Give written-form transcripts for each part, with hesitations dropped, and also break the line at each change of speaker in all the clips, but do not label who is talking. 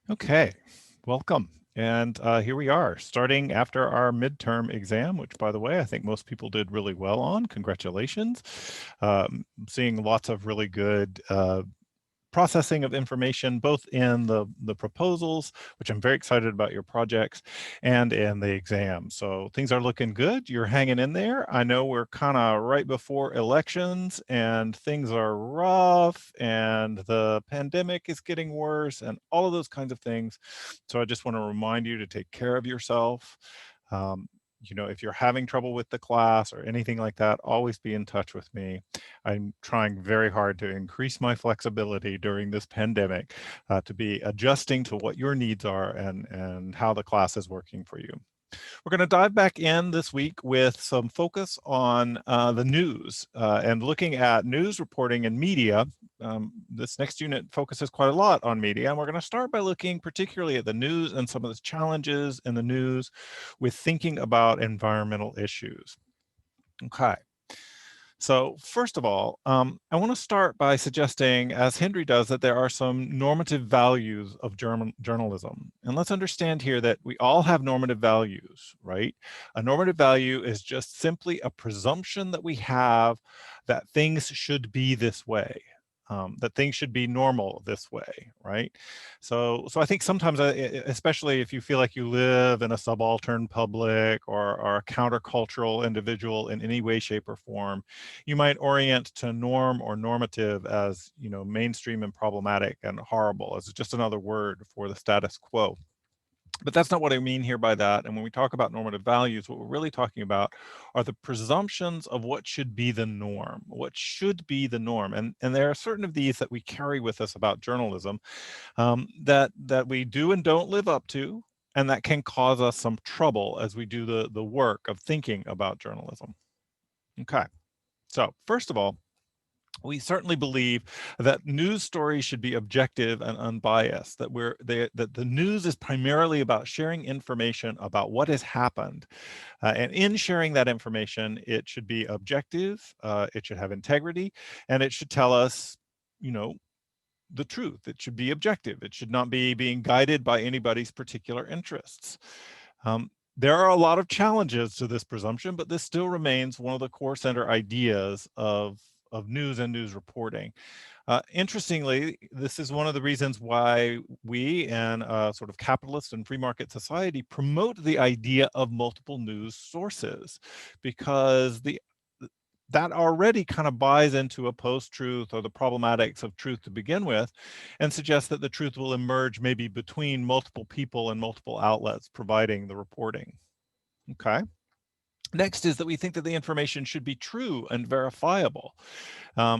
Okay, welcome. And here we are, starting after our midterm exam, which, by the way, I think most people did really well on. Congratulations. Seeing lots of really good processing of information, both in the proposals, which I'm very excited about your projects, and in the exam. So things are looking good. You're hanging in there. I know we're kind of right before elections and things are rough and the pandemic is getting worse and all of those kinds of things. So I just want to remind you to take care of yourself. Um, if you're having trouble with the class or anything like that, always be in touch with me. I'm trying very hard to increase my flexibility during this pandemic to be adjusting to what your needs are and how the class is working for you. We're going to dive back in this week with some focus on the news and looking at news reporting and media. This next unit focuses quite a lot on media, and we're going to start by looking particularly at the news and some of the challenges in the news with thinking about environmental issues. Okay. So first of all, I want to start by suggesting, as Henry does, that there are some normative values of journalism. And let's understand here that we all have normative values, right? A normative value is just simply a presumption that we have that things should be this way. That things should be normal this way, right? So I think sometimes, especially if you feel like you live in a subaltern public or a countercultural individual in any way, shape, or form, you might orient to norm or normative as, mainstream and problematic and horrible, as just another word for the status quo. But that's not what I mean here by that. And when we talk about normative values, what we're really talking about are the presumptions of what should be the norm, what should be the norm. And there are certain of these that we carry with us about journalism that we do and don't live up to, and that can cause us some trouble as we do the work of thinking about journalism. Okay. So first of all, we certainly believe that news stories should be objective and unbiased, that the news is primarily about sharing information about what has happened. And in sharing that information, it should be objective, it should have integrity, and it should tell us, you know, the truth. It should be objective. It should not be being guided by anybody's particular interests. There are a lot of challenges to this presumption, but this still remains one of the core center ideas of news and news reporting. Interestingly, this is one of the reasons why we in a sort of capitalist and free market society promote the idea of multiple news sources, because that already kind of buys into a post-truth or the problematics of truth to begin with, and suggests that the truth will emerge maybe between multiple people and multiple outlets providing the reporting. Okay. Next is that we think that the information should be true and verifiable.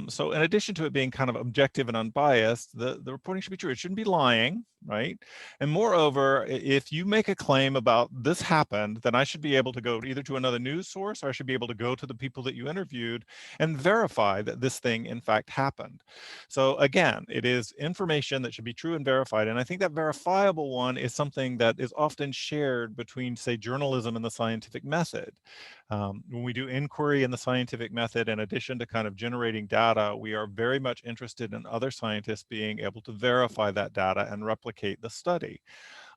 So in addition to it being kind of objective and unbiased, the reporting should be true. It shouldn't be lying, right? And moreover, if you make a claim about this happened, then I should be able to go either to another news source, or I should be able to go to the people that you interviewed and verify that this thing in fact happened. So again, it is information that should be true and verified. And I think that verifiable one is something that is often shared between, say, journalism and the scientific method. When we do inquiry in the scientific method, in addition to kind of generating data, we are very much interested in other scientists being able to verify that data and replicate the study.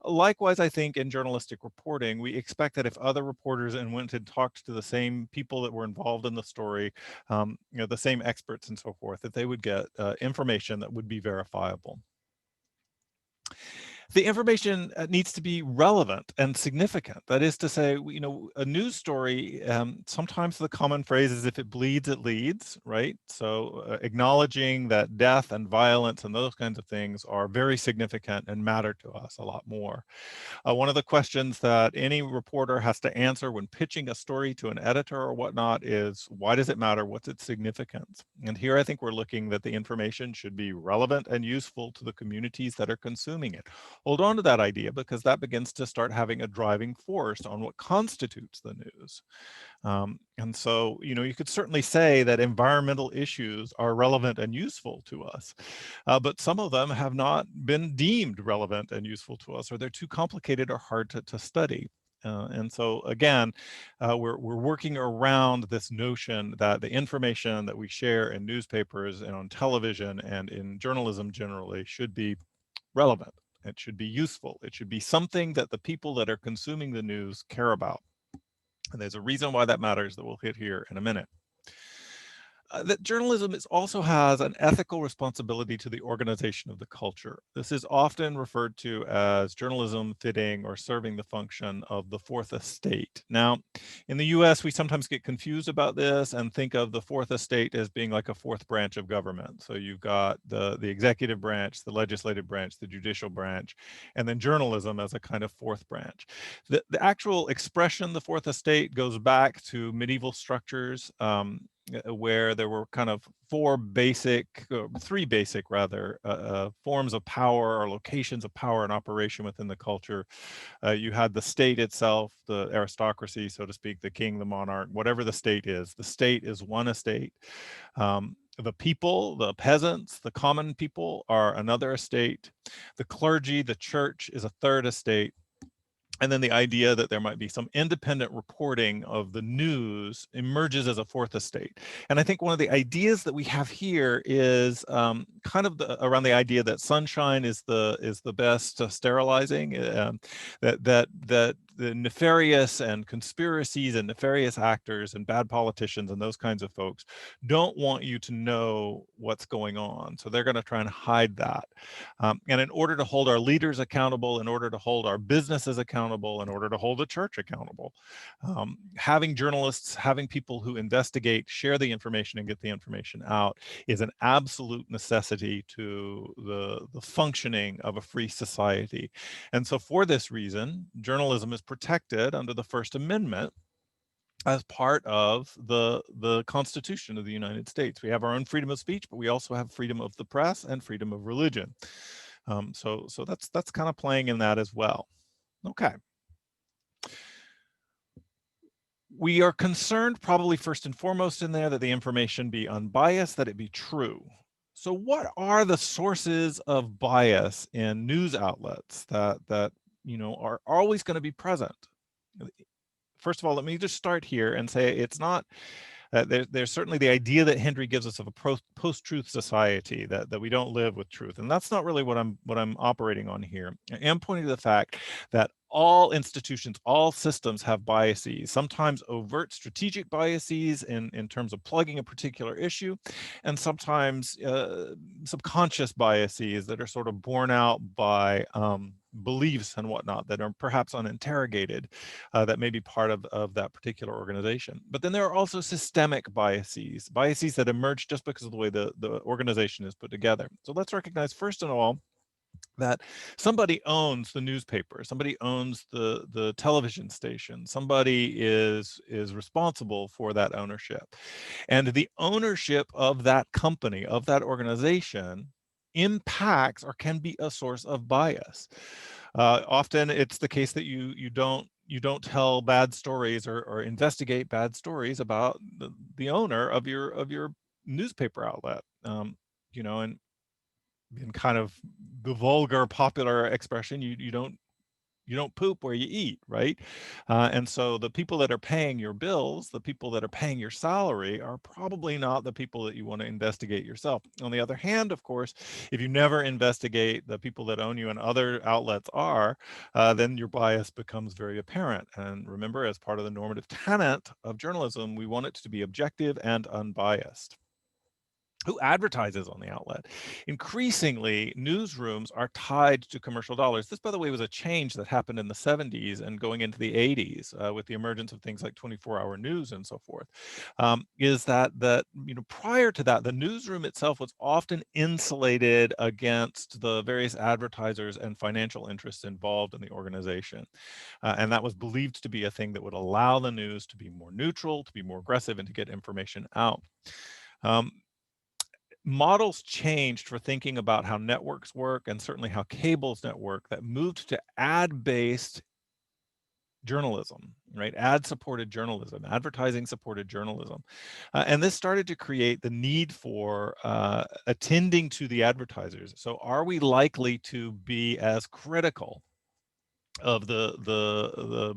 Likewise, I think in journalistic reporting, we expect that if other reporters and went and talked to the same people that were involved in the story, the same experts and so forth, that they would get information that would be verifiable. The information needs to be relevant and significant. That is to say, a news story, sometimes the common phrase is, if it bleeds, it leads, right? So acknowledging that death and violence and those kinds of things are very significant and matter to us a lot more. One of the questions that any reporter has to answer when pitching a story to an editor or whatnot is, why does it matter? What's its significance? And here I think we're looking that the information should be relevant and useful to the communities that are consuming it. Hold on to that idea, because that begins to start having a driving force on what constitutes the news. And so, you could certainly say that environmental issues are relevant and useful to us, but some of them have not been deemed relevant and useful to us, or they're too complicated or hard to study. And so again, we're working around this notion that the information that we share in newspapers and on television and in journalism generally should be relevant It should be useful. It should be something that the people that are consuming the news care about. And there's a reason why that matters that we'll hit here in a minute. That journalism also has an ethical responsibility to the organization of the culture. This is often referred to as journalism fitting or serving the function of the fourth estate. Now, in the US, we sometimes get confused about this and think of the fourth estate as being like a fourth branch of government. So you've got the executive branch, the legislative branch, the judicial branch, and then journalism as a kind of fourth branch. The actual expression, the fourth estate, goes back to medieval structures. Where there were kind of three basic forms of power or locations of power and operation within the culture. You had the state itself, the aristocracy, so to speak, the king, the monarch, whatever the state is. The state is one estate. The people, the peasants, the common people are another estate. The clergy, the church, is a third estate. And then the idea that there might be some independent reporting of the news emerges as a fourth estate. And I think one of the ideas that we have here is kind of around the idea that sunshine is the best sterilizing. That the nefarious and conspiracies and nefarious actors and bad politicians and those kinds of folks don't want you to know what's going on. So they're going to try and hide that. And in order to hold our leaders accountable, in order to hold our businesses accountable, in order to hold the church accountable, having journalists, having people who investigate, share the information and get the information out is an absolute necessity to the functioning of a free society. And so for this reason, journalism is protected under the First Amendment as part of the Constitution of the United States. We have our own freedom of speech, but we also have freedom of the press and freedom of religion. So that's kind of playing in that as well. Okay. We are concerned probably first and foremost in there that the information be unbiased, that it be true. So what are the sources of bias in news outlets that are always going to be present? First of all, let me just start here and say it's not there's certainly the idea that Henry gives us of a post-truth society, that we don't live with truth, and that's not really what I'm operating on here. I am pointing to the fact that all institutions, all systems have biases, sometimes overt strategic biases in terms of plugging a particular issue, and sometimes subconscious biases that are sort of borne out by beliefs and whatnot that are perhaps uninterrogated, that may be part of that particular organization. But then there are also systemic biases that emerge just because of the way the organization is put together. So let's recognize first of all that somebody owns the newspaper, somebody owns the television station, somebody is responsible for that ownership. And the ownership of that company, of that organization, impacts or can be a source of bias. Often it's the case that you don't tell bad stories or investigate bad stories about the owner of your newspaper outlet. And in kind of the vulgar popular expression, you don't poop where you eat, right? And so the people that are paying your bills, the people that are paying your salary, are probably not the people that you want to investigate yourself. On the other hand, of course, if you never investigate the people that own you and other outlets are, then your bias becomes very apparent. And remember, as part of the normative tenet of journalism, we want it to be objective and unbiased. Who advertises on the outlet? Increasingly, newsrooms are tied to commercial dollars. This, by the way, was a change that happened in the 70s and going into the 80s with the emergence of things like 24-hour news and so forth. Is that prior to that, the newsroom itself was often insulated against the various advertisers and financial interests involved in the organization. And that was believed to be a thing that would allow the news to be more neutral, to be more aggressive, and to get information out. Models changed for thinking about how networks work, and certainly how cables network, that moved to ad-based journalism, right? Ad-supported journalism, advertising-supported journalism. And this started to create the need for attending to the advertisers. So are we likely to be as critical of the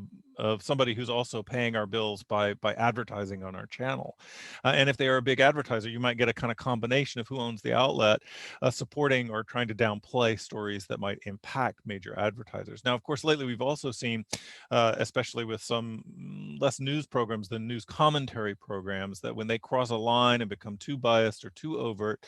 somebody who's also paying our bills by advertising on our channel. And if they are a big advertiser, you might get a kind of combination of who owns the outlet, supporting or trying to downplay stories that might impact major advertisers. Now, of course, lately we've also seen, especially with some less news programs than news commentary programs, that when they cross a line and become too biased or too overt,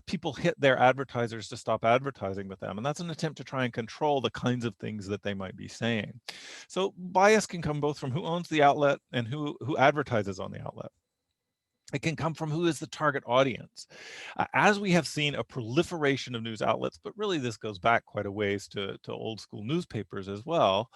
people hit their advertisers to stop advertising with them. And that's an attempt to try and control the kinds of things that they might be saying. So bias can come both from who owns the outlet and who advertises on the outlet. It can come from who is the target audience. As we have seen a proliferation of news outlets, but really this goes back quite a ways to old school newspapers as well,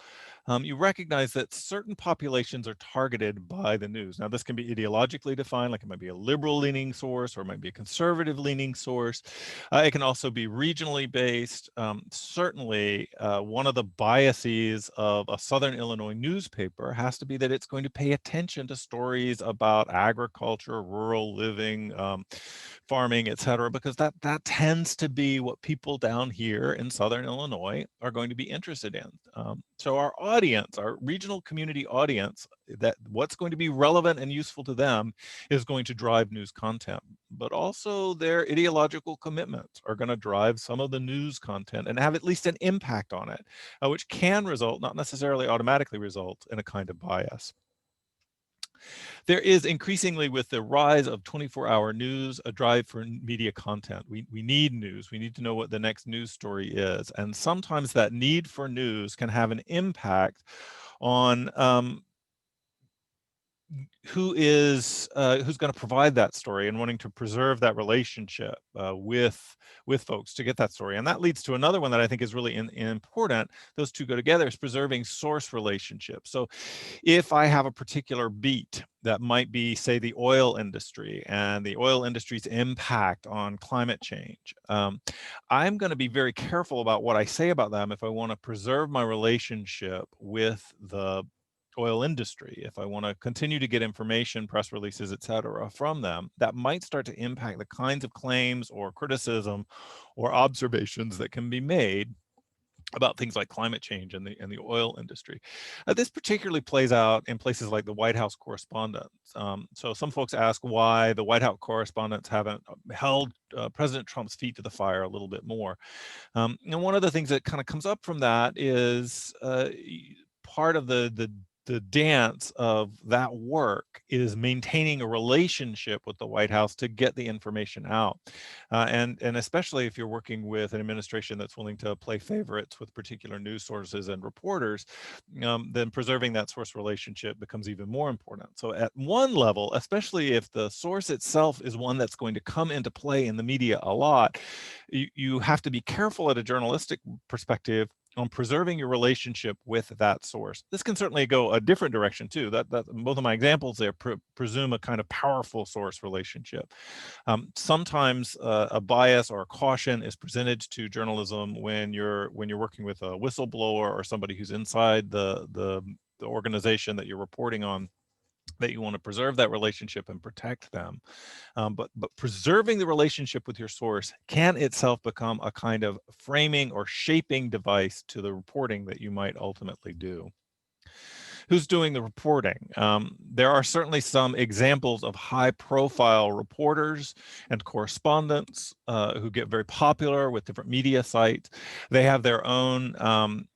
you recognize that certain populations are targeted by the news. Now, this can be ideologically defined, like it might be a liberal leaning source or it might be a conservative leaning source. It can also be regionally based. Certainly, one of the biases of a Southern Illinois newspaper has to be that it's going to pay attention to stories about agriculture, rural living, farming, et cetera, because that tends to be what people down here in Southern Illinois are going to be interested in. So our audience, our regional community audience, that what's going to be relevant and useful to them is going to drive news content, but also their ideological commitments are going to drive some of the news content and have at least an impact on it, which can result, not necessarily automatically result, in a kind of bias. There is increasingly, with the rise of 24-hour news, a drive for media content. We need news. We need to know what the next news story is. And sometimes that need for news can have an impact on who's going to provide that story and wanting to preserve that relationship with folks to get that story. And that leads to another one that I think is really important. Those two go together, is preserving source relationships. So if I have a particular beat that might be, say, the oil industry and the oil industry's impact on climate change, I'm going to be very careful about what I say about them if I want to preserve my relationship with the oil industry. If I want to continue to get information, press releases, et cetera, from them, that might start to impact the kinds of claims or criticism or observations that can be made about things like climate change and the oil industry. This particularly plays out in places like the White House correspondents. So some folks ask why the White House correspondents haven't held President Trump's feet to the fire a little bit more. And one of the things that kind of comes up from that is part of the dance of that work is maintaining a relationship with the White House to get the information out. And especially if you're working with an administration that's willing to play favorites with particular news sources and reporters, then preserving that source relationship becomes even more important. So at one level, especially if the source itself is one that's going to come into play in the media a lot, you have to be careful at a journalistic perspective on preserving your relationship with that source. This can certainly go a different direction too. That both of my examples there presume a kind of powerful source relationship. Sometimes a bias or a caution is presented to journalism when you're working with a whistleblower or somebody who's inside the organization that you're reporting on, that you want to preserve that relationship and protect them. But preserving the relationship with your source can itself become a kind of framing or shaping device to the reporting that you might ultimately do. Who's doing the reporting? There are certainly some examples of high-profile reporters and correspondents who get very popular with different media sites. They have their own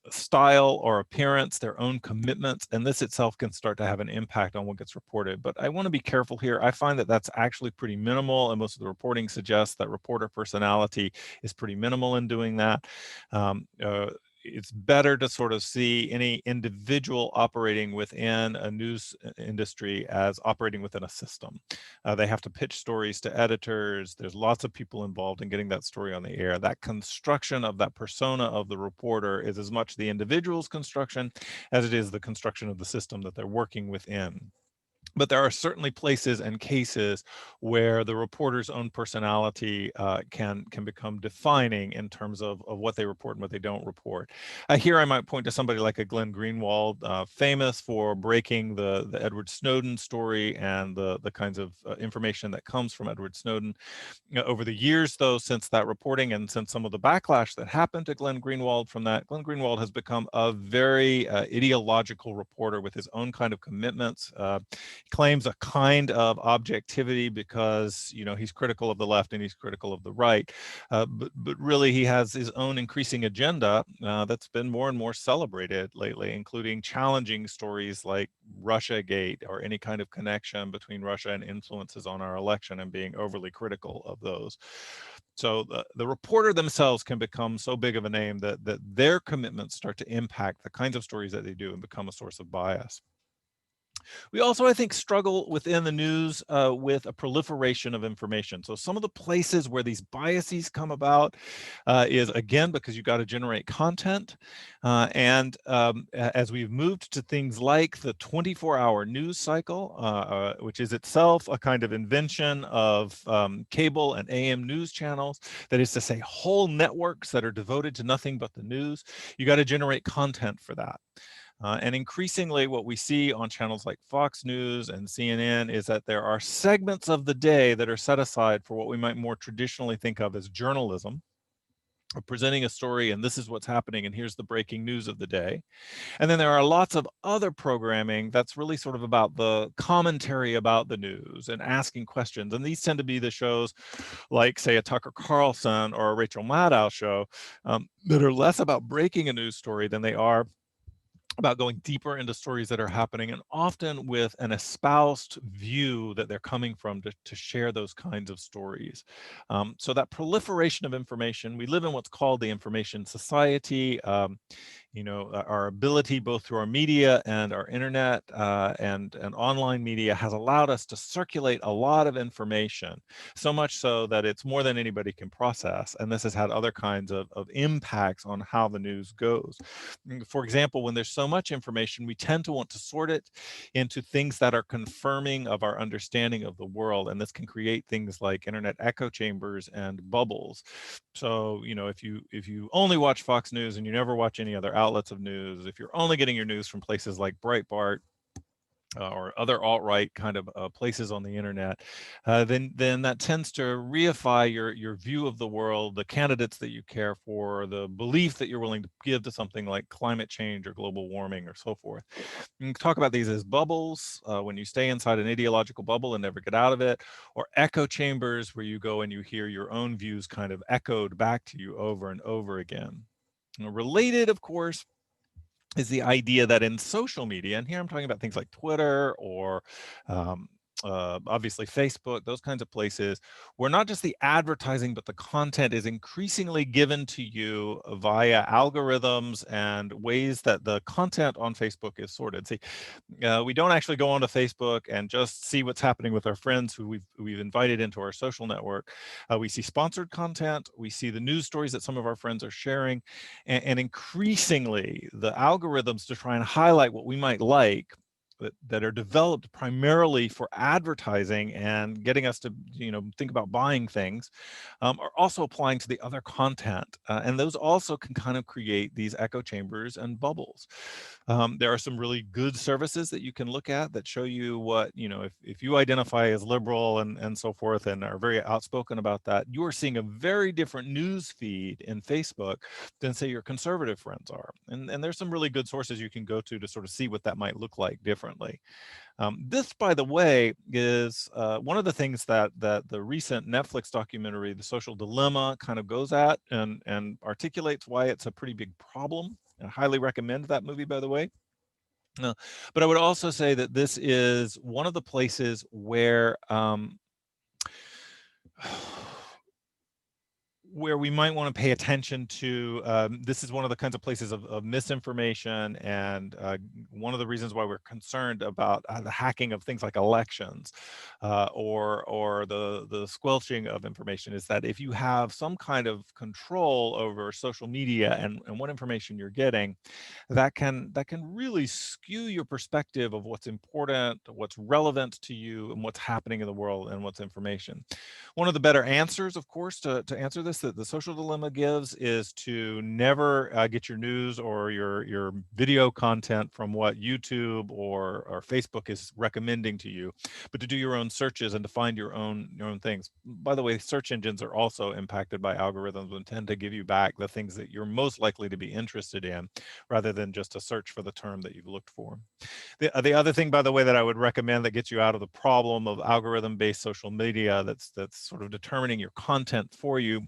style or appearance, their own commitments, and this itself can start to have an impact on what gets reported. But I want to be careful here. I find that that's actually pretty minimal, and most of the reporting suggests that reporter personality is pretty minimal in doing that. It's better to sort of see any individual operating within a news industry as operating within a system. They have to pitch stories to editors. There's lots of people involved in getting that story on the air. That construction of that persona of the reporter is as much the individual's construction as it is the construction of the system that they're working within. But there are certainly places and cases where the reporter's own personality can become defining in terms of what they report and what they don't report. Here I might point to somebody like a Glenn Greenwald, famous for breaking the Edward Snowden story and the kinds of information that comes from Edward Snowden. Over the years, though, since that reporting and since some of the backlash that happened to Glenn Greenwald from that, Glenn Greenwald has become a very ideological reporter with his own kind of commitments. Claims a kind of objectivity because, you know, he's critical of the left and he's critical of the right. But really, he has his own increasing agenda that's been more and more celebrated lately, including challenging stories like Russiagate or any kind of connection between Russia and influences on our election, and being overly critical of those. So the reporter themselves can become so big of a name that their commitments start to impact the kinds of stories that they do and become a source of bias. We also, I think, struggle within the news with a proliferation of information. So some of the places where these biases come about is, again, because you've got to generate content. As we've moved to things like the 24-hour news cycle, which is itself a kind of invention of cable and AM news channels, that is to say, whole networks that are devoted to nothing but the news, you got to generate content for that. And increasingly, what we see on channels like Fox News and CNN is that there are segments of the day that are set aside for what we might more traditionally think of as journalism, presenting a story, and this is what's happening, and here's the breaking news of the day. And then there are lots of other programming that's really sort of about the commentary about the news and asking questions. And these tend to be the shows like, say, a Tucker Carlson or a Rachel Maddow show that are less about breaking a news story than they are about going deeper into stories that are happening, and often with an espoused view that they're coming from to share those kinds of stories. So that proliferation of information, we live in what's called the information society. You know, our ability both through our media and our internet and online media has allowed us to circulate a lot of information, so much so that it's more than anybody can process. And this has had other kinds of impacts on how the news goes. For example, when there's so much information, we tend to want to sort it into things that are confirming of our understanding of the world. And this can create things like internet echo chambers and bubbles. So, you know, if you only watch Fox News and you never watch any other outlets of news, if you're only getting your news from places like Breitbart, or other alt-right kind of places on the internet, then that tends to reify your view of the world, the candidates that you care for, the belief that you're willing to give to something like climate change or global warming or so forth. You can talk about these as bubbles, when you stay inside an ideological bubble and never get out of it, or echo chambers where you go and you hear your own views kind of echoed back to you over and over again. Related, of course, is the idea that in social media, and here I'm talking about things like Twitter or um, obviously Facebook, those kinds of places, where not just the advertising, but the content is increasingly given to you via algorithms and ways that the content on Facebook is sorted. See, we don't actually go onto Facebook and just see what's happening with our friends who we've invited into our social network. We see sponsored content, we see the news stories that some of our friends are sharing, and increasingly the algorithms to try and highlight what we might like that are developed primarily for advertising and getting us to, you know, think about buying things, are also applying to the other content. And those also can kind of create these echo chambers and bubbles. There are some really good services that you can look at that show you what, you know, if you identify as liberal and so forth and are very outspoken about that, you are seeing a very different news feed in Facebook than, say, your conservative friends are. And there's some really good sources you can go to sort of see what that might look like differently. This, by the way, is one of the things that the recent Netflix documentary, The Social Dilemma, kind of goes at and articulates why it's a pretty big problem. I highly recommend that movie, by the way. But I would also say that this is one of the places where where we might want to pay attention to, this is one of the kinds of places of misinformation, and one of the reasons why we're concerned about the hacking of things like elections, or the squelching of information, is that if you have some kind of control over social media and what information you're getting, that can really skew your perspective of what's important, what's relevant to you, and what's happening in the world, and what's information. One of the better answers, of course, to answer this, that the social dilemma gives, is to never get your news or your video content from what YouTube or Facebook is recommending to you, but to do your own searches and to find your own things. By the way, search engines are also impacted by algorithms and tend to give you back the things that you're most likely to be interested in, rather than just a search for the term that you've looked for. The other thing, by the way, that I would recommend that gets you out of the problem of algorithm-based social media that's sort of determining your content for you,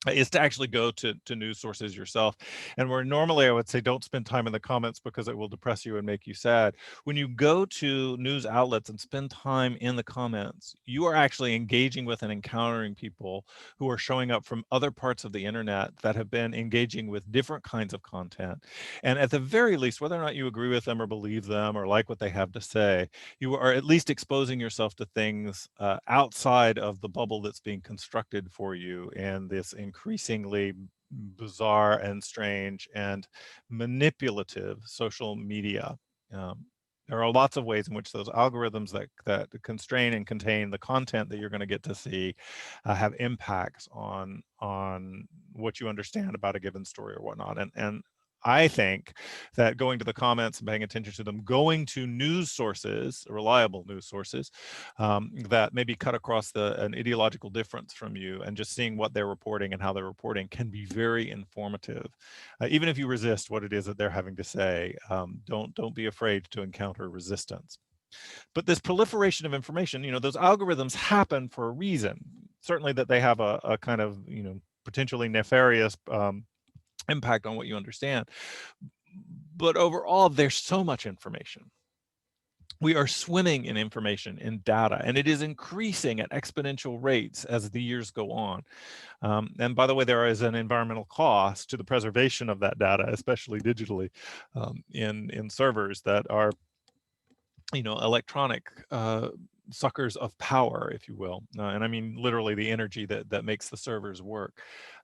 is to actually go to news sources yourself. And where normally I would say don't spend time in the comments because it will depress you and make you sad, when you go to news outlets and spend time in the comments, you are actually engaging with and encountering people who are showing up from other parts of the internet that have been engaging with different kinds of content. And at the very least, whether or not you agree with them or believe them or like what they have to say, you are at least exposing yourself to things outside of the bubble that's being constructed for you, and this increasingly bizarre and strange and manipulative social media. Um, there are lots of ways in which those algorithms that constrain and contain the content that you're going to get to see have impacts on what you understand about a given story or whatnot. And I think that going to the comments and paying attention to them, going to news sources, reliable news sources, that maybe cut across an ideological difference from you, and just seeing what they're reporting and how they're reporting, can be very informative. Even if you resist what it is that they're having to say, don't be afraid to encounter resistance. But this proliferation of information, those algorithms happen for a reason. Certainly that they have a kind of, potentially nefarious impact on what you understand. But overall, there's so much information. We are swimming in information, in data, and it is increasing at exponential rates as the years go on. And by the way, there is an environmental cost to the preservation of that data, especially digitally, in servers that are, electronic suckers of power, if you will. And I mean literally the energy that makes the servers work.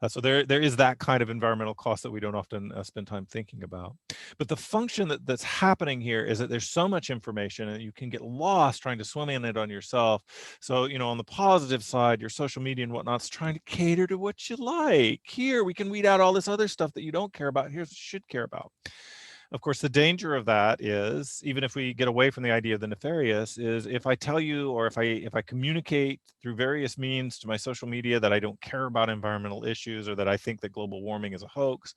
So there is that kind of environmental cost that we don't often spend time thinking about. But the function that's happening here is that there's so much information and you can get lost trying to swim in it on yourself. So, on the positive side, your social media and whatnot's trying to cater to what you like. Here, we can weed out all this other stuff that you don't care about. Here's what you should care about. Of course, the danger of that is, even if we get away from the idea of the nefarious, is if I tell you, or if I communicate through various means to my social media that I don't care about environmental issues, or that I think that global warming is a hoax,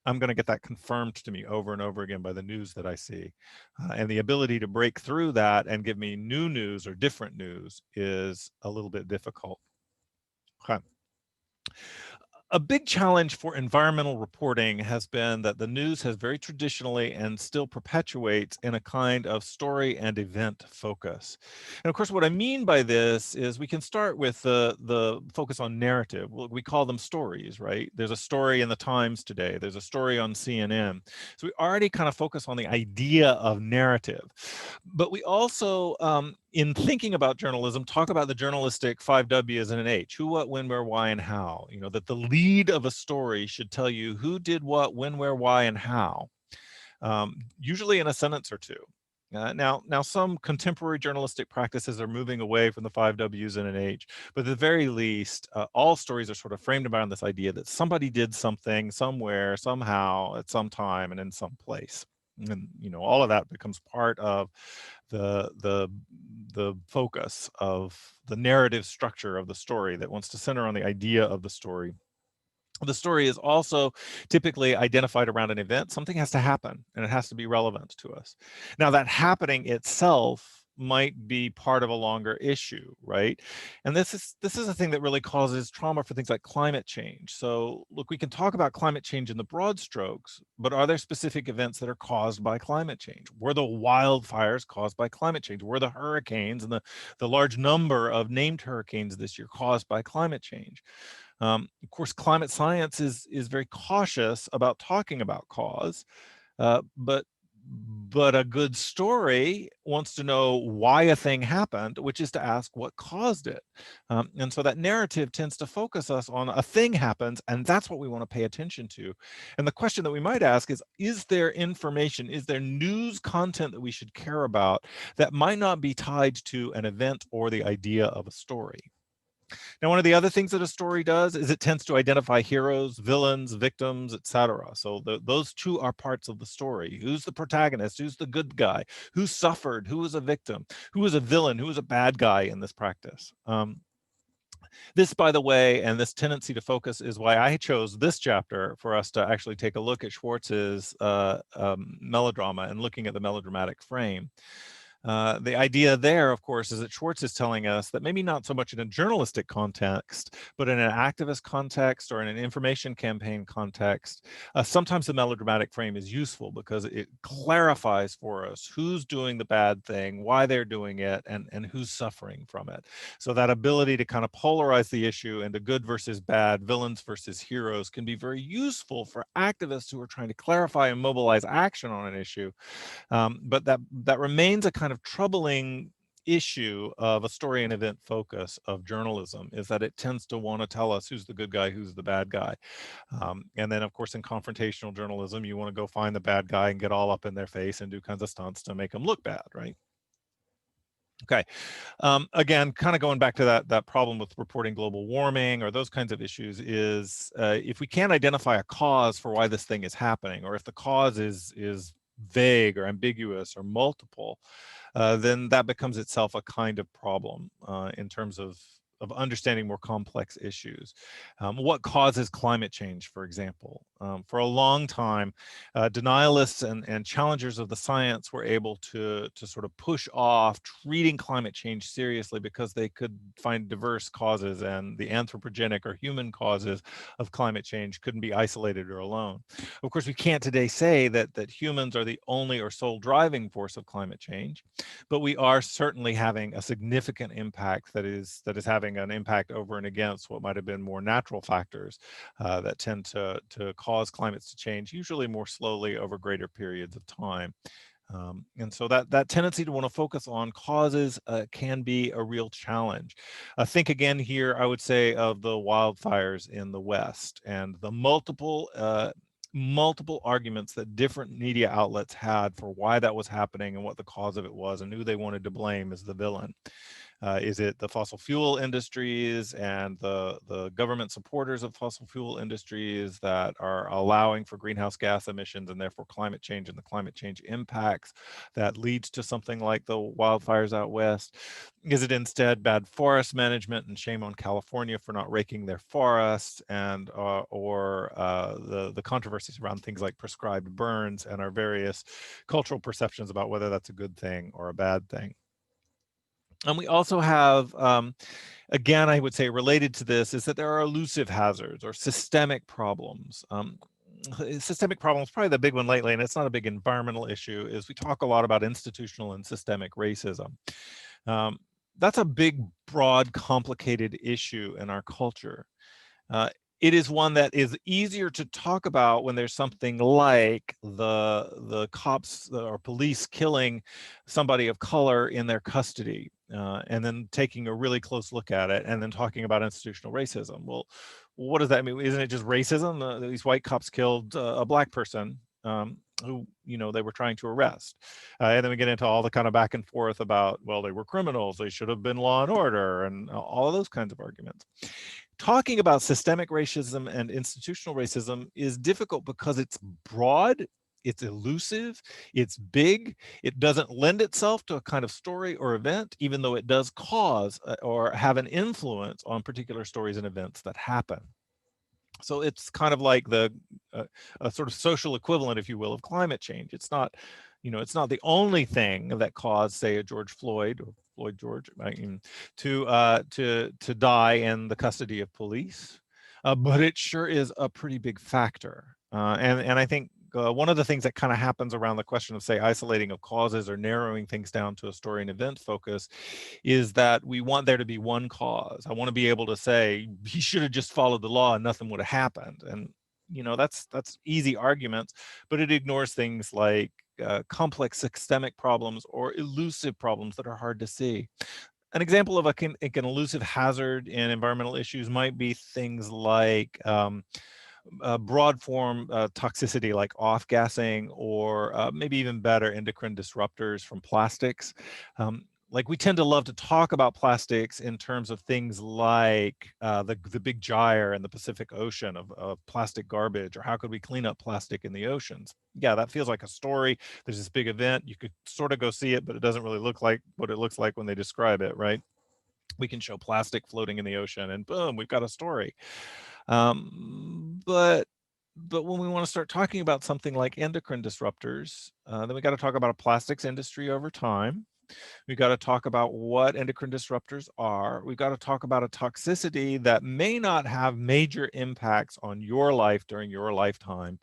I'm going to get that confirmed to me over and over again by the news that I see. And the ability to break through that and give me new news or different news is a little bit difficult. Okay. A big challenge for environmental reporting has been that the news has very traditionally and still perpetuates in a kind of story and event focus. And of course, what I mean by this is we can start with the focus on narrative. We call them stories, right? There's a story in the Times today. There's a story on CNN. So we already kind of focus on the idea of narrative. But we also, in thinking about journalism, talk about the journalistic 5 W's and an H: who, what, when, where, why, and how. That the lead of a story should tell you who did what, when, where, why, and how, usually in a sentence or two. Now, some contemporary journalistic practices are moving away from the 5 W's and an H, but at the very least, all stories are sort of framed around this idea that somebody did something, somewhere, somehow, at some time, and in some place. And all of that becomes part of the focus of the narrative structure of the story that wants to center on the idea of the story. The story is also typically identified around an event. Something has to happen, and it has to be relevant to us. Now, that happening itself might be part of a longer issue, right? And this is a thing that really causes trauma for things like climate change. So look, we can talk about climate change in the broad strokes, but are there specific events that are caused by climate change? Were the wildfires caused by climate change? Were the hurricanes and the large number of named hurricanes this year caused by climate change? Of course, climate science is very cautious about talking about cause, but a good story wants to know why a thing happened, which is to ask what caused it. And so that narrative tends to focus us on a thing happens, and that's what we want to pay attention to. And the question that we might ask is there information, is there news content that we should care about that might not be tied to an event or the idea of a story? Now, one of the other things that a story does is it tends to identify heroes, villains, victims, etc. So those two are parts of the story. Who's the protagonist? Who's the good guy? Who suffered? Who was a victim? Who was a villain? Who was a bad guy in this practice? This, by the way, and this tendency to focus is why I chose this chapter for us to actually take a look at Schwartz's melodrama and looking at the melodramatic frame. The idea there, of course, is that Schwartz is telling us that maybe not so much in a journalistic context, but in an activist context or in an information campaign context, sometimes the melodramatic frame is useful because it clarifies for us who's doing the bad thing, why they're doing it, and who's suffering from it. So that ability to kind of polarize the issue into good versus bad, villains versus heroes can be very useful for activists who are trying to clarify and mobilize action on an issue. But that remains a kind of troubling issue of a story and event focus of journalism, is that it tends to want to tell us who's the good guy, who's the bad guy. And then, of course, in confrontational journalism, you want to go find the bad guy and get all up in their face and do kinds of stunts to make them look bad, right? Okay. Again, kind of going back to that problem with reporting global warming or those kinds of issues is if we can't identify a cause for why this thing is happening, or if the cause is vague or ambiguous or multiple, then that becomes itself a kind of problem in terms of understanding more complex issues. What causes climate change, for example? For a long time, denialists and challengers of the science were able to sort of push off treating climate change seriously because they could find diverse causes, and the anthropogenic or human causes of climate change couldn't be isolated or alone. Of course, we can't today say that humans are the only or sole driving force of climate change, but we are certainly having a significant impact that is having an impact over and against what might have been more natural factors that tend to cause climates to change, usually more slowly over greater periods of time. And so that tendency to want to focus on causes can be a real challenge. Think again here, I would say, of the wildfires in the West and the multiple arguments that different media outlets had for why that was happening and what the cause of it was and who they wanted to blame as the villain. Is it the fossil fuel industries and the government supporters of fossil fuel industries that are allowing for greenhouse gas emissions and therefore climate change and the climate change impacts that leads to something like the wildfires out west? Is it instead bad forest management and shame on California for not raking their forests, and or the controversies around things like prescribed burns and our various cultural perceptions about whether that's a good thing or a bad thing? And we also have, again, I would say related to this is that there are elusive hazards or systemic problems. Systemic problems, probably the big one lately, and it's not a big environmental issue, is we talk a lot about institutional and systemic racism. That's a big, broad, complicated issue in our culture. It is one that is easier to talk about when there's something like the cops or police killing somebody of color in their custody, and then taking a really close look at it and then talking about institutional racism. Well, what does that mean? Isn't it just racism? These white cops killed a black person who, they were trying to arrest. And then we get into all the kind of back and forth about, well, they were criminals, they should have been law and order, and all of those kinds of arguments. Talking about systemic racism and institutional racism is difficult because it's broad, it's elusive, it's big, it doesn't lend itself to a kind of story or event, even though it does cause or have an influence on particular stories and events that happen. So it's kind of like a sort of social equivalent, if you will, of climate change. It's not, it's not the only thing that caused, say, a George Floyd or Floyd George, to die in the custody of police, but it sure is a pretty big factor. And I think one of the things that kind of happens around the question of, say, isolating of causes or narrowing things down to a story and event focus is that we want there to be one cause. I want to be able to say he should have just followed the law and nothing would have happened. And that's easy arguments, but it ignores things like complex systemic problems or elusive problems that are hard to see. An example of an elusive hazard in environmental issues might be things like broad form toxicity like off-gassing, or maybe even better, endocrine disruptors from plastics. Like, we tend to love to talk about plastics in terms of things like the big gyre in the Pacific Ocean of plastic garbage, or how could we clean up plastic in the oceans. Yeah, that feels like a story. There's this big event. You could sort of go see it, but it doesn't really look like what it looks like when they describe it, right? We can show plastic floating in the ocean and boom, we've got a story. But when we want to start talking about something like endocrine disruptors, then we got to talk about a plastics industry over time. We've got to talk about what endocrine disruptors are. We've got to talk about a toxicity that may not have major impacts on your life during your lifetime,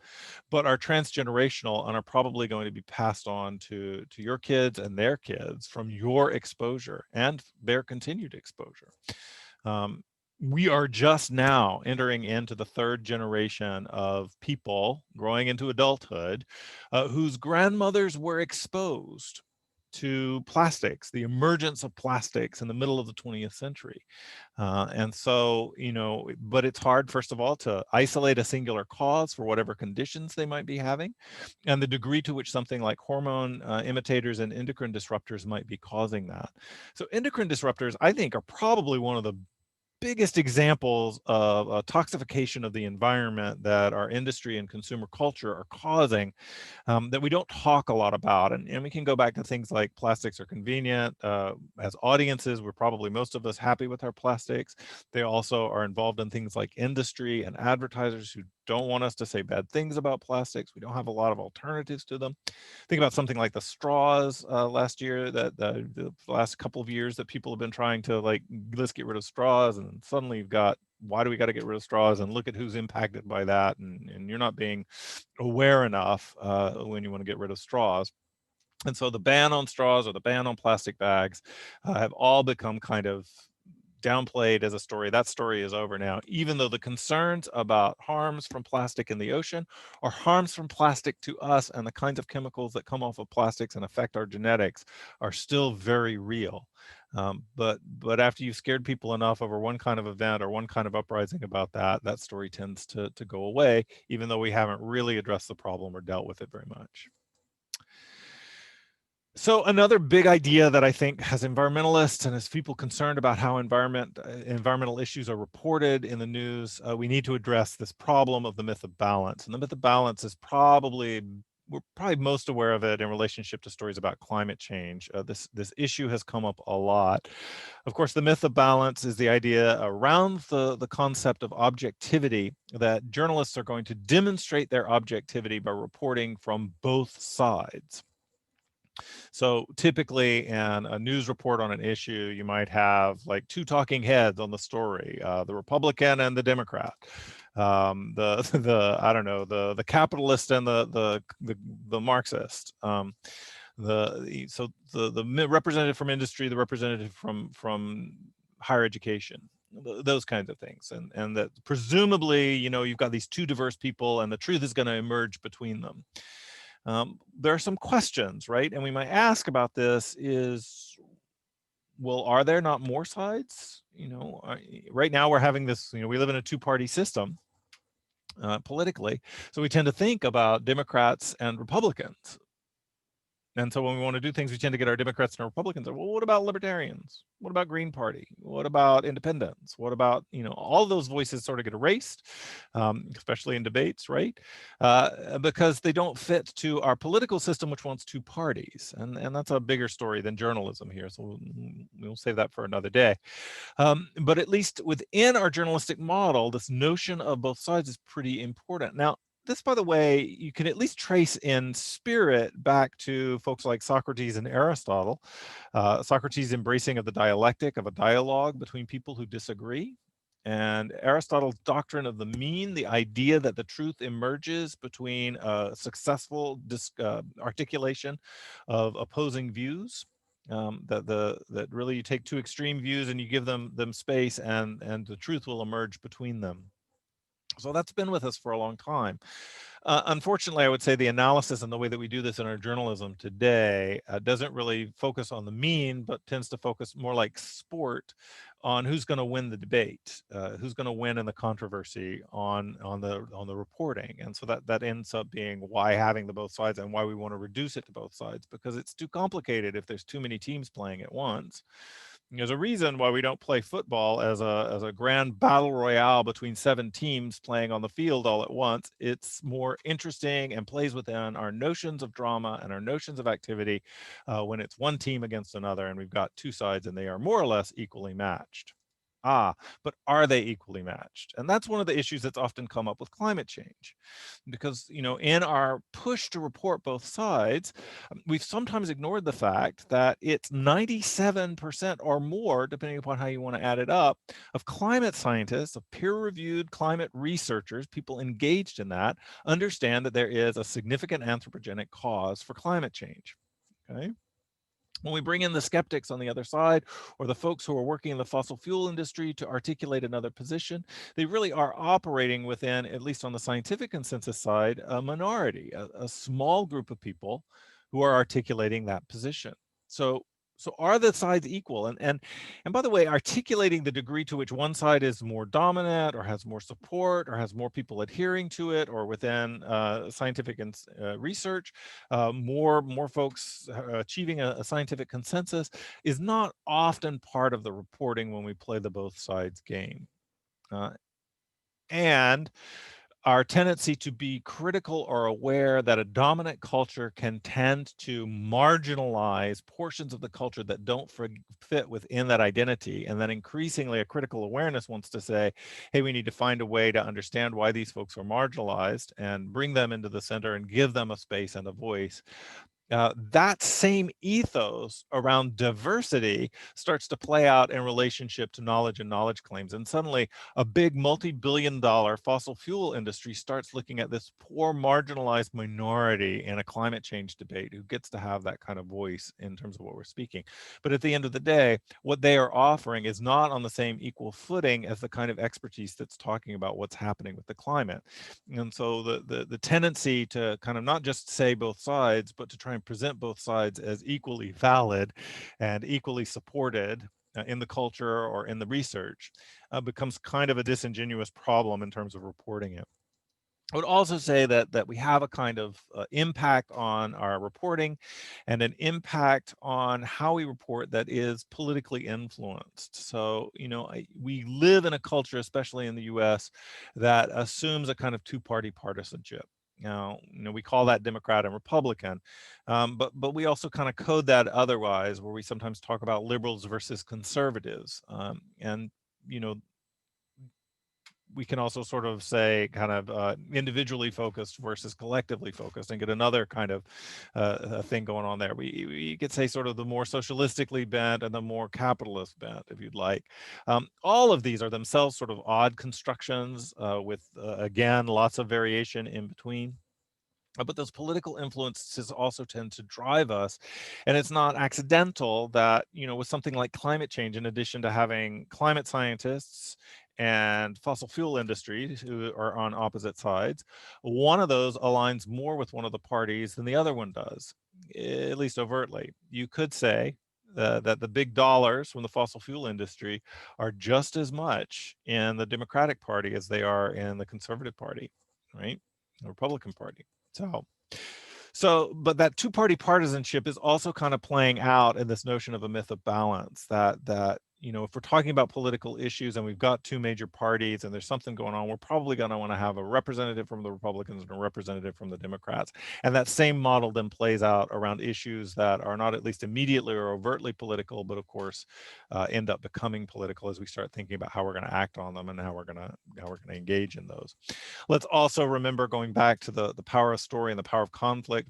but are transgenerational and are probably going to be passed on to your kids and their kids from your exposure and their continued exposure. We are just now entering into the third generation of people growing into adulthood whose grandmothers were exposed to plastics, the emergence of plastics in the middle of the 20th century. And so, but it's hard, first of all, to isolate a singular cause for whatever conditions they might be having, and the degree to which something like hormone imitators and endocrine disruptors might be causing that. So endocrine disruptors, I think, are probably one of the biggest examples of toxification of the environment that our industry and consumer culture are causing, that we don't talk a lot about. And we can go back to things like plastics are convenient. As audiences, we're probably, most of us, happy with our plastics. They also are involved in things like industry and advertisers who don't want us to say bad things about plastics. We don't have a lot of alternatives to them. Think about something like the straws last year, that the last couple of years that people have been trying to, like, let's get rid of straws, and suddenly you've got, why do we got to get rid of straws, and look at who's impacted by that, and you're not being aware enough when you want to get rid of straws. And so the ban on straws or the ban on plastic bags have all become kind of downplayed as a story. That story is over now, even though the concerns about harms from plastic in the ocean or harms from plastic to us and the kinds of chemicals that come off of plastics and affect our genetics are still very real. But after you've scared people enough over one kind of event or one kind of uprising about that, that story tends to go away, even though we haven't really addressed the problem or dealt with it very much. So another big idea that I think has environmentalists and as people concerned about how environmental issues are reported in the news, we need to address this problem of the myth of balance. And the myth of balance is we're probably most aware of it in relationship to stories about climate change. This issue has come up a lot. Of course, the myth of balance is the idea around the concept of objectivity, that journalists are going to demonstrate their objectivity by reporting from both sides. So typically in a news report on an issue, you might have like two talking heads on the story, the Republican and the Democrat, the I don't know, the capitalist and the Marxist, the representative from industry, the representative from higher education, those kinds of things, and that presumably, you've got these two diverse people and the truth is going to emerge between them. There are some questions, right? And we might ask about this is, well, are there not more sides? Right now we're having this, we live in a two-party system politically. So we tend to think about Democrats and Republicans. And so when we want to do things, we tend to get our Democrats and our Republicans. Well, what about libertarians? What about Green Party? What about independents? What about, all of those voices sort of get erased, especially in debates, right? Because they don't fit to our political system, which wants two parties. And that's a bigger story than journalism here. So we'll save that for another day. But at least within our journalistic model, this notion of both sides is pretty important. Now, this, by the way, you can at least trace in spirit back to folks like Socrates and Aristotle. Socrates' embracing of the dialectic of a dialogue between people who disagree. And Aristotle's doctrine of the mean, the idea that the truth emerges between a successful articulation of opposing views, that really you take two extreme views and you give them space, and the truth will emerge between them. So that's been with us for a long time. Unfortunately, I would say the analysis and the way that we do this in our journalism today doesn't really focus on the mean, but tends to focus more like sport on who's going to win the debate, who's going to win in the controversy on the reporting. And so that ends up being why having the both sides, and why we want to reduce it to both sides, because it's too complicated if there's too many teams playing at once. There's a reason why we don't play football as a grand battle royale between 7 teams playing on the field all at once. It's more interesting and plays within our notions of drama and our notions of activity when it's one team against another and we've got two sides and they are more or less equally matched. But are they equally matched? And that's one of the issues that's often come up with climate change. Because, in our push to report both sides, we've sometimes ignored the fact that it's 97% or more, depending upon how you want to add it up, of climate scientists, of peer-reviewed climate researchers, people engaged in that, understand that there is a significant anthropogenic cause for climate change. Okay. When we bring in the skeptics on the other side, or the folks who are working in the fossil fuel industry to articulate another position, they really are operating within, at least on the scientific consensus side, a minority, a small group of people who are articulating that position. So are the sides equal? And by the way, articulating the degree to which one side is more dominant or has more support or has more people adhering to it, or within scientific research, more folks achieving a scientific consensus, is not often part of the reporting when we play the both sides game. And our tendency to be critical or aware that a dominant culture can tend to marginalize portions of the culture that don't fit within that identity. And then increasingly a critical awareness wants to say, hey, we need to find a way to understand why these folks are marginalized and bring them into the center and give them a space and a voice. That same ethos around diversity starts to play out in relationship to knowledge and knowledge claims. And suddenly a big multi-billion-dollar fossil fuel industry starts looking at this poor marginalized minority in a climate change debate who gets to have that kind of voice in terms of what we're speaking. But at the end of the day, what they are offering is not on the same equal footing as the kind of expertise that's talking about what's happening with the climate. And so the tendency to kind of not just say both sides, but to try and present both sides as equally valid and equally supported in the culture or in the research becomes kind of a disingenuous problem in terms of reporting it. I would also say that we have a kind of impact on our reporting and an impact on how we report that is politically influenced. So, we live in a culture, especially in the US, that assumes a kind of two-party partisanship. Now, we call that Democrat and Republican, but we also kind of code that otherwise, where we sometimes talk about liberals versus conservatives. And, we can also sort of say kind of individually focused versus collectively focused, and get another kind of thing going on there. We could say sort of the more socialistically bent and the more capitalist bent, if you'd like. All of these are themselves sort of odd constructions with, again, lots of variation in between. But those political influences also tend to drive us. And it's not accidental that, with something like climate change, in addition to having climate scientists and fossil fuel industries who are on opposite sides, one of those aligns more with one of the parties than the other one does, at least overtly. You could say that the big dollars from the fossil fuel industry are just as much in the Democratic Party as they are in the Conservative Party, right? The Republican Party. But that two-party partisanship is also kind of playing out in this notion of a myth of balance, that if we're talking about political issues and we've got two major parties and there's something going on, we're probably going to want to have a representative from the Republicans and a representative from the Democrats. And that same model then plays out around issues that are not at least immediately or overtly political, but of course end up becoming political as we start thinking about how we're going to act on them and how we're going to engage in those. Let's also remember, going back to the power of story and the power of conflict,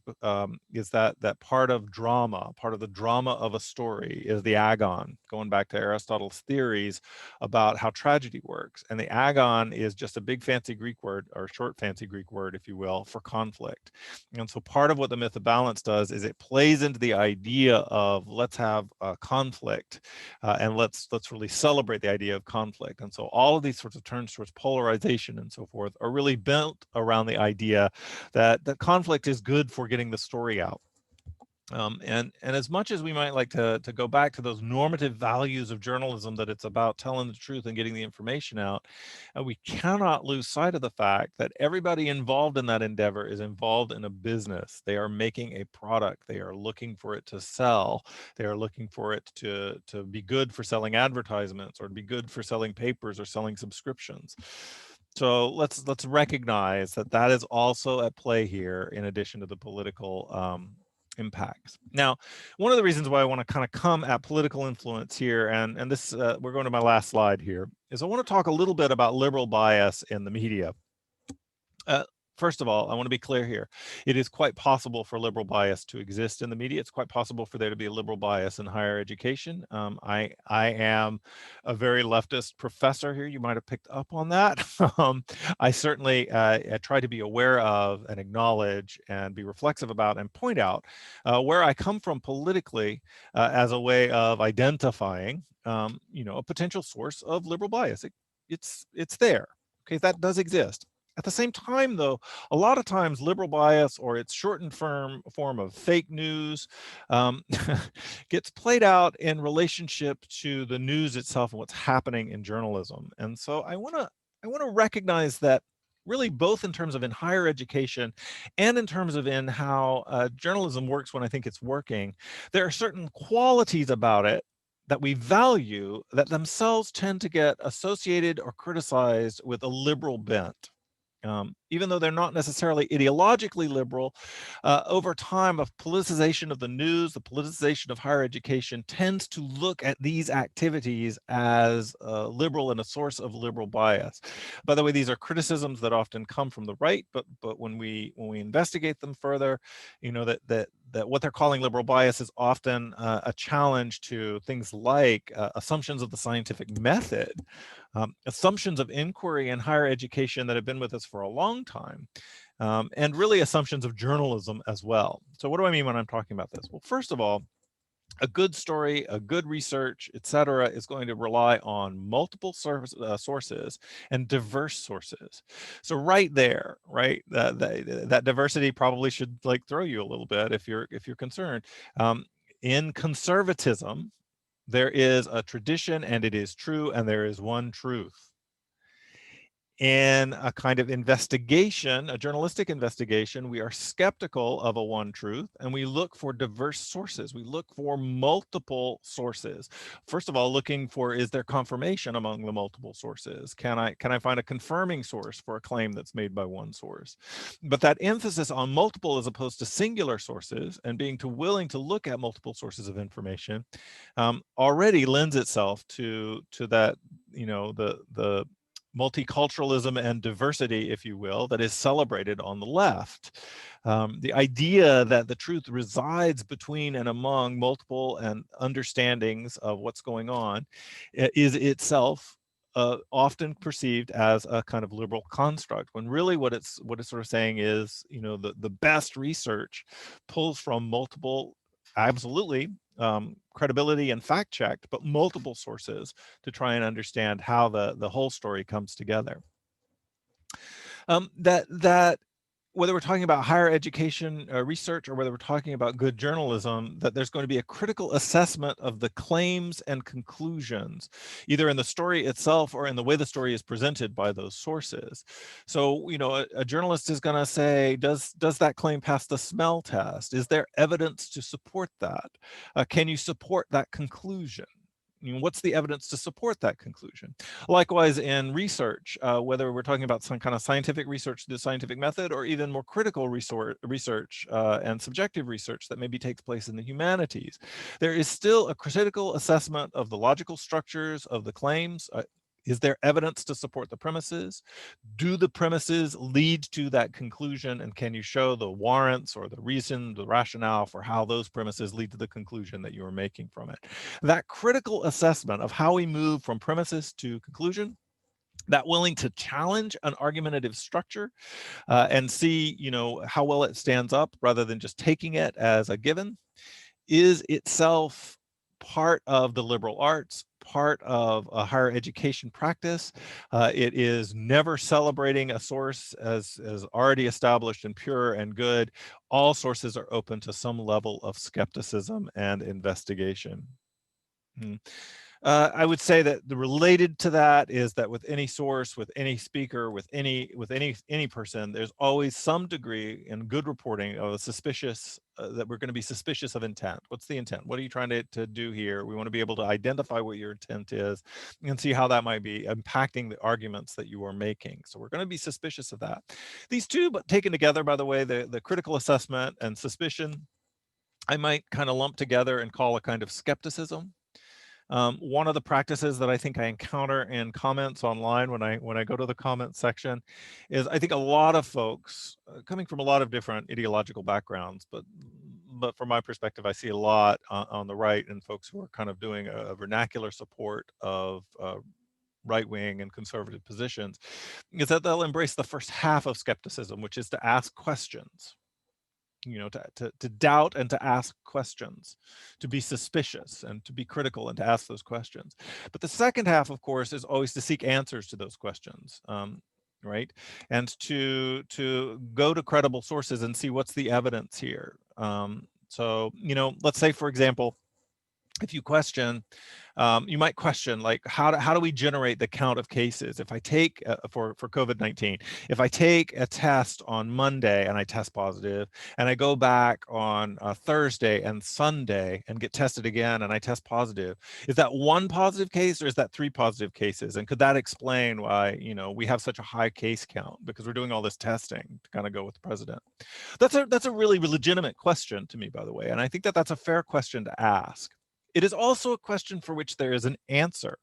is that part of the drama of a story is the agon, going back to Aristotle. Aristotle's theories about how tragedy works. And the agon is just a big fancy Greek word, or short fancy Greek word, if you will, for conflict. And so part of what the myth of balance does is it plays into the idea of let's have a conflict, and let's really celebrate the idea of conflict. And so all of these sorts of turns towards polarization and so forth are really built around the idea that conflict is good for getting the story out. And as much as we might like to go back to those normative values of journalism, that it's about telling the truth and getting the information out, we cannot lose sight of the fact that everybody involved in that endeavor is involved in a business. They are making a product. They are looking for it to sell. They are looking for it to be good for selling advertisements, or to be good for selling papers or selling subscriptions. So let's recognize that that is also at play here, in addition to the political impacts. Now, one of the reasons why I want to kind of come at political influence here, and this, we're going to my last slide here, is I want to talk a little bit about liberal bias in the media. First of all, I want to be clear here. It is quite possible for liberal bias to exist in the media. It's quite possible for there to be a liberal bias in higher education. I am a very leftist professor here. You might have picked up on that. I certainly I try to be aware of and acknowledge and be reflexive about and point out where I come from politically as a way of identifying, a potential source of liberal bias. It's there. Okay, that does exist. At the same time, though, a lot of times liberal bias, or its shortened form of fake news, gets played out in relationship to the news itself and what's happening in journalism. And so I want to recognize that really, both in terms of in higher education and in terms of in how journalism works when I think it's working, there are certain qualities about it that we value that themselves tend to get associated or criticized with a liberal bent. Even though they're not necessarily ideologically liberal, over time, a politicization of the news, the politicization of higher education tends to look at these activities as liberal and a source of liberal bias. By the way, these are criticisms that often come from the right, but when we investigate them further, that what they're calling liberal bias is often a challenge to things like assumptions of the scientific method, assumptions of inquiry in higher education that have been with us for a long time, and really assumptions of journalism as well. So what do I mean when I'm talking about this? Well, first of all, a good story, a good research, et cetera, is going to rely on multiple sources and diverse sources. So right there, right, that diversity probably should like throw you a little bit if you're concerned. In conservatism, there is a tradition, and it is true, and there is one truth. In a kind of investigation, a journalistic investigation, we are skeptical of a one truth, and we look for diverse sources. We look for multiple sources. First of all, looking for, is there confirmation among the multiple sources? Can I find a confirming source for a claim that's made by one source? But that emphasis on multiple as opposed to singular sources, and being willing to look at multiple sources of information, already lends itself to that, the multiculturalism and diversity, if you will, that is celebrated on the left. The idea that the truth resides between and among multiple and understandings of what's going on is itself often perceived as a kind of liberal construct, when really what it's sort of saying is, the best research pulls from multiple, absolutely, credibility and fact checked, but multiple sources to try and understand how the whole story comes together. That whether we're talking about higher education research, or whether we're talking about good journalism, that there's going to be a critical assessment of the claims and conclusions, either in the story itself or in the way the story is presented by those sources. So, a journalist is going to say, does that claim pass the smell test? Is there evidence to support that? Can you support that conclusion? What's the evidence to support that conclusion? Likewise, in research, whether we're talking about some kind of scientific research, the scientific method, or even more critical research and subjective research that maybe takes place in the humanities, there is still a critical assessment of the logical structures of the claims. Is there evidence to support the premises? Do the premises lead to that conclusion? And can you show the warrants or the reason, the rationale for how those premises lead to the conclusion that you are making from it? That critical assessment of how we move from premises to conclusion, that willing to challenge an argumentative structure and see, how well it stands up rather than just taking it as a given, is itself part of the liberal arts, part of a higher education practice. It is never celebrating a source as already established and pure and good. All sources are open to some level of skepticism and investigation. Hmm. I would say that the related to that is that with any source, with any speaker, with any person, there's always some degree in good reporting of a suspicious that we're going to be suspicious of intent. What's the intent? What are you trying to do here? We want to be able to identify what your intent is and see how that might be impacting the arguments that you are making. So we're going to be suspicious of that. These two, but taken together, by the way, the critical assessment and suspicion, I might kind of lump together and call a kind of skepticism. One of the practices that I think I encounter in comments online when I go to the comment section is I think a lot of folks coming from a lot of different ideological backgrounds, but from my perspective, I see a lot on the right and folks who are kind of doing a vernacular support of right-wing and conservative positions, is that they'll embrace the first half of skepticism, which is to ask questions. To doubt and to ask questions, to be suspicious and to be critical and to ask those questions. But the second half, of course, is always to seek answers to those questions, right? And to go to credible sources and see what's the evidence here. So, let's say, for example, if you question, you might question, like, how do we generate the count of cases? If I take for COVID-19, if I take a test on Monday and I test positive, and I go back on Thursday and Sunday and get tested again and I test positive, is that one positive case or is that 3 positive cases? And could that explain why we have such a high case count? Because we're doing all this testing to kind of go with the president. That's a really legitimate question to me, by the way, and I think that that's a fair question to ask. It is also a question for which there is an answer.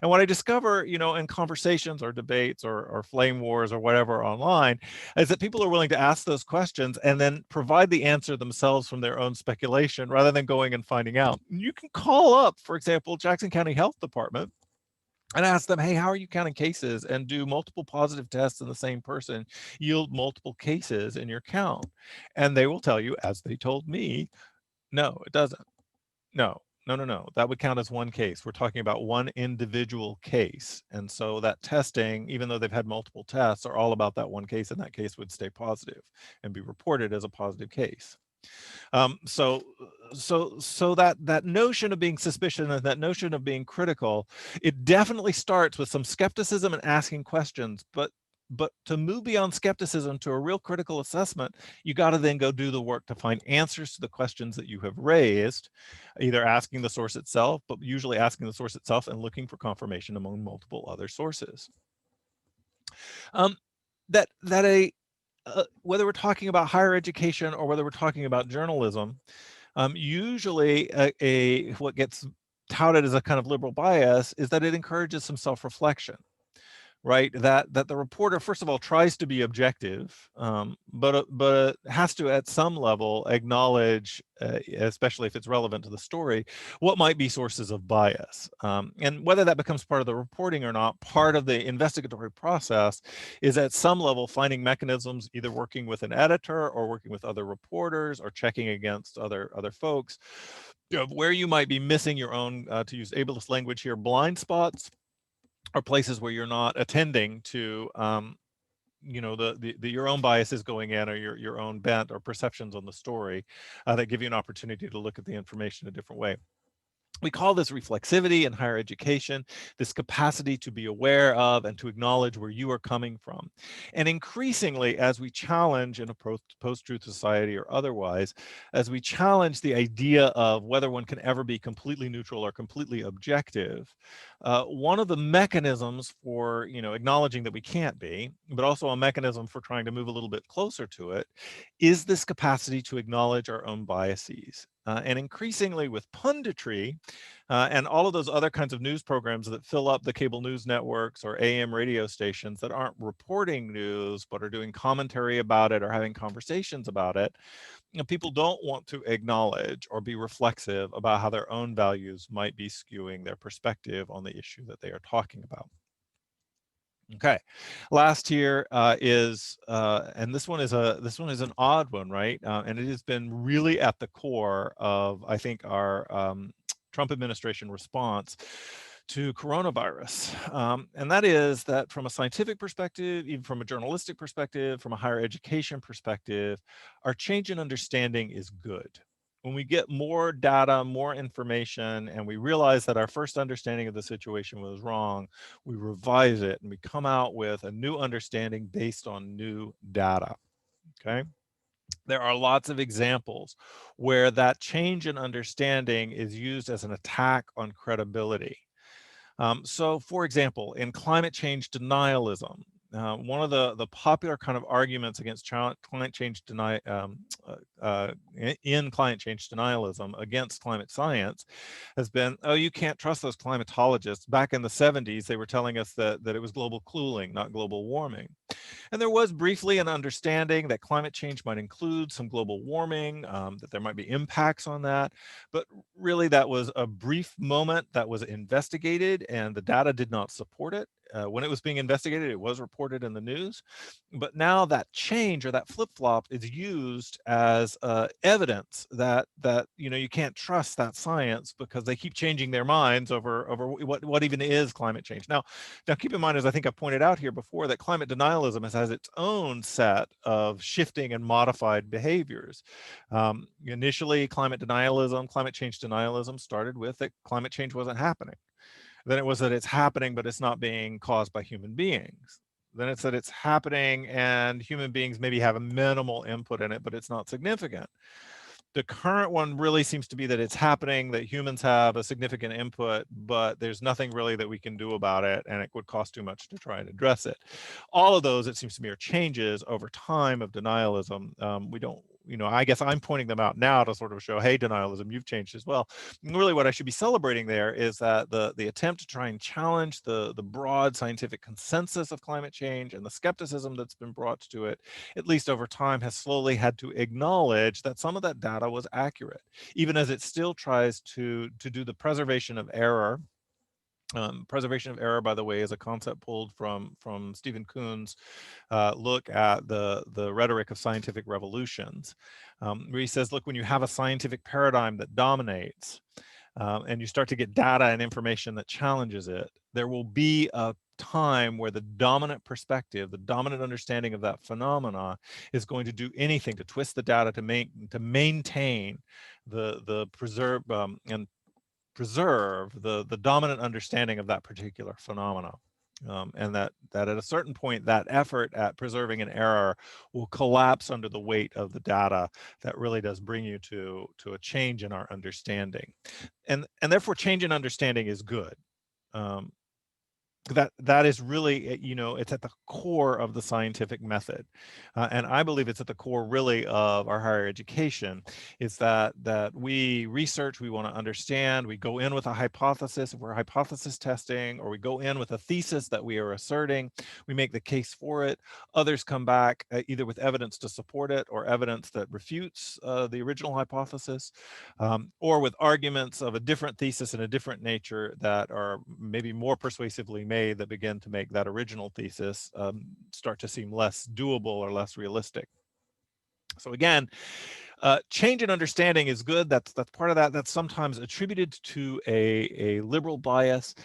And what I discover, in conversations or debates or flame wars or whatever online, is that people are willing to ask those questions and then provide the answer themselves from their own speculation rather than going and finding out. You can call up, for example, Jackson County Health Department and ask them, hey, how are you counting cases? And do multiple positive tests in the same person yield multiple cases in your count? And they will tell you, as they told me, no, it doesn't. No, no, no, no. That would count as one case. We're talking about one individual case. And so that testing, even though they've had multiple tests, are all about that one case, and that case would stay positive and be reported as a positive case. So that notion of being suspicious and that notion of being critical, it definitely starts with some skepticism and asking questions, but to move beyond skepticism to a real critical assessment, you got to then go do the work to find answers to the questions that you have raised, either asking the source itself, but usually asking the source itself and looking for confirmation among multiple other sources. Whether we're talking about higher education or whether we're talking about journalism, usually what gets touted as a kind of liberal bias is that it encourages some self-reflection. Right, that the reporter, first of all, tries to be objective, but has to, at some level, acknowledge, especially if it's relevant to the story, what might be sources of bias. And whether that becomes part of the reporting or not, part of the investigatory process is at some level finding mechanisms, either working with an editor or working with other reporters or checking against other folks, where you might be missing your own, to use ableist language here, blind spots, or places where you're not attending to your own biases going in, or your own bent or perceptions on the story, that give you an opportunity to look at the information a different way. We call this reflexivity in higher education, this capacity to be aware of and to acknowledge where you are coming from. And increasingly, as we challenge in a post-truth society or otherwise, as we challenge the idea of whether one can ever be completely neutral or completely objective, one of the mechanisms for acknowledging that we can't be, but also a mechanism for trying to move a little bit closer to it, is this capacity to acknowledge our own biases. and increasingly with punditry and all of those other kinds of news programs that fill up the cable news networks or AM radio stations that aren't reporting news but are doing commentary about it or having conversations about it, people don't want to acknowledge or be reflexive about how their own values might be skewing their perspective on the issue that they are talking about. Okay, last here is, and this one is an odd one, right? And it has been really at the core of, I think, our Trump administration response to coronavirus. And that is that from a scientific perspective, even from a journalistic perspective, from a higher education perspective, our change in understanding is good. When we get more data, more information, and we realize that our first understanding of the situation was wrong, we revise it and we come out with a new understanding based on new data. Okay. There are lots of examples where that change in understanding is used as an attack on credibility. So for example, in climate change denialism, one of the popular kind of arguments against climate change in climate change denialism against climate science has been, oh, you can't trust those climatologists. Back in the 70s, they were telling us that it was global cooling, not global warming. And there was briefly an understanding that climate change might include some global warming, that there might be impacts on that. But really, that was a brief moment that was investigated, and the data did not support it. When it was being investigated, it was reported in the news. But now that change or that flip-flop is used as evidence that you can't trust that science because they keep changing their minds over what even is climate change. Now keep in mind, as I think I pointed out here before, that climate denialism has its own set of shifting and modified behaviors. Initially, climate change denialism started with that climate change wasn't happening. Then it was that it's happening, but it's not being caused by human beings. Then it's that it's happening and human beings maybe have a minimal input in it, but it's not significant. The current one really seems to be that it's happening, that humans have a significant input, but there's nothing really that we can do about it, and it would cost too much to try and address it. All of those, it seems to me, are changes over time of denialism. We don't, I guess I'm pointing them out now to sort of show, hey, denialism, you've changed as well. And really what I should be celebrating there is that the attempt to try and challenge the broad scientific consensus of climate change and the skepticism that's been brought to it, at least over time, has slowly had to acknowledge that some of that data was accurate, even as it still tries to do the preservation of error. Preservation of error, by the way, is a concept pulled from Stephen Kuhn's look at the rhetoric of scientific revolutions, where he says, look, when you have a scientific paradigm that dominates, and you start to get data and information that challenges it, there will be a time where the dominant perspective, the dominant understanding of that phenomena is going to do anything to twist the data to maintain the preserve the dominant understanding of that particular phenomena. And that at a certain point, that effort at preserving an error will collapse under the weight of the data that really does bring you to a change in our understanding. And therefore, change in understanding is good. That is really, it's at the core of the scientific method. And I believe it's at the core really of our higher education, is that we research, we want to understand, we go in with a hypothesis, if we're hypothesis testing, or we go in with a thesis that we are asserting, we make the case for it. Others come back either with evidence to support it or evidence that refutes the original hypothesis, or with arguments of a different thesis and a different nature that are maybe more persuasively made, that begin to make that original thesis start to seem less doable or less realistic. So again, change in understanding is good. That's part of that. That's sometimes attributed to a liberal bias,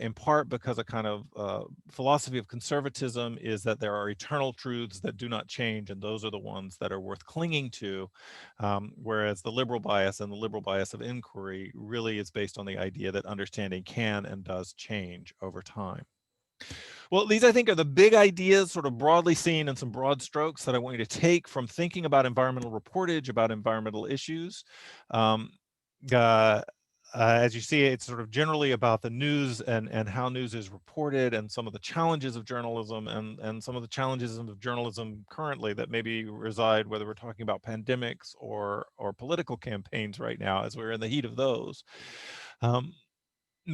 in part because a kind of philosophy of conservatism is that there are eternal truths that do not change, and those are the ones that are worth clinging to, whereas the liberal bias and the liberal bias of inquiry really is based on the idea that understanding can and does change over time. Well, these, I think, are the big ideas, sort of broadly seen in some broad strokes, that I want you to take from thinking about environmental reportage, about environmental issues. as you see, it's sort of generally about the news and how news is reported and some of the challenges of journalism and some of the challenges of journalism currently that maybe reside, whether we're talking about pandemics or political campaigns right now, as we're in the heat of those. Um,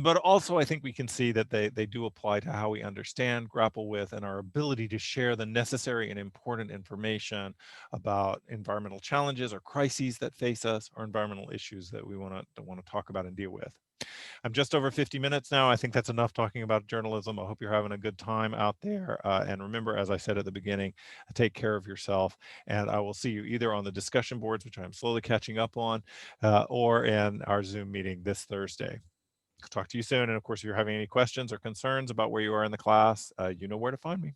but also I think we can see that they do apply to how we understand, grapple with, and our ability to share the necessary and important information about environmental challenges or crises that face us, or environmental issues that we want to talk about and deal with. I'm just over 50 minutes now. I think that's enough talking about journalism. I hope you're having a good time out there. And remember, as I said at the beginning, take care of yourself. And I will see you either on the discussion boards, which I'm slowly catching up on, or in our Zoom meeting this Thursday. Talk to you soon. And of course, if you're having any questions or concerns about where you are in the class, you know where to find me.